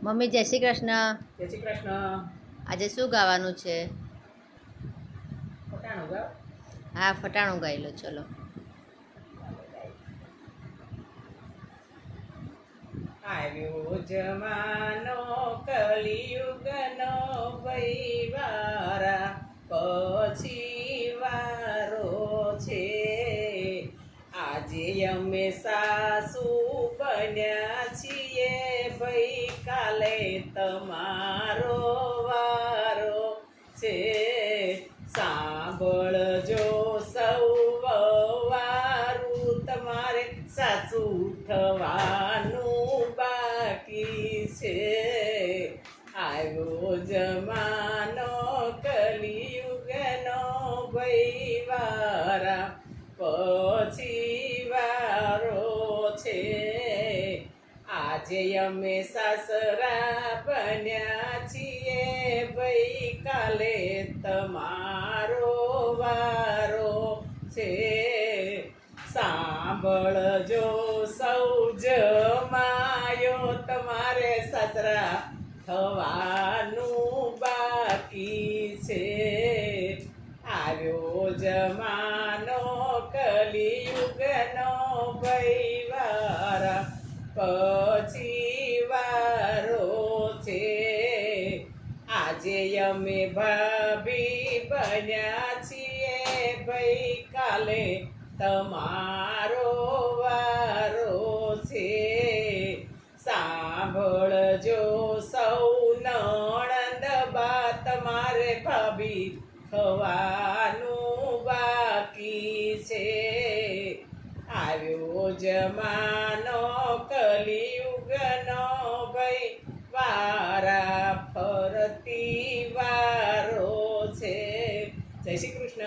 Mummy જય શ્રી કૃષ્ણ. જય શ્રી કૃષ્ણ. આજે શું ગાવાનું છે? ફટાણું ગાવ. હા, ફટાણું ગાઈ લો ચલો. આવ્યો જમાનો કલિયુગનો વૈવારા પછી વારો છે. આજે અમે સાસુ બન્યા છીએ ભાઈ, કાલે તમારો વારો છે. સાંભળજો સૌ વહુવારું, તમારે સાસુ થવાનું બાકી છે. આવ્યો જમાનો કલિયુગનો વૈવારા પછી વારો છે. આજે અમે સાસરા બન્યા છીએ ભાઈ, કાલે તમારો વારો છે. સાંભળજો સૌ જમાયો, તમારે સાસરા થવાનું બાકી છે. આવ્યો જમાનો કલિયુગનો વૈવારા પછી વારો છે. આજે અમે ભાભી બન્યા છીએ ભાઈ, કાલે તમારો વારો છે. સાંભળજો સૌ નણંદ બા, તમારે ભાભી થવાનું બાકી છે. આવ્યો જમાનો કલિયુગનો ભાઈ, વારા ફરતી વારો છે. જય શ્રી કૃષ્ણ.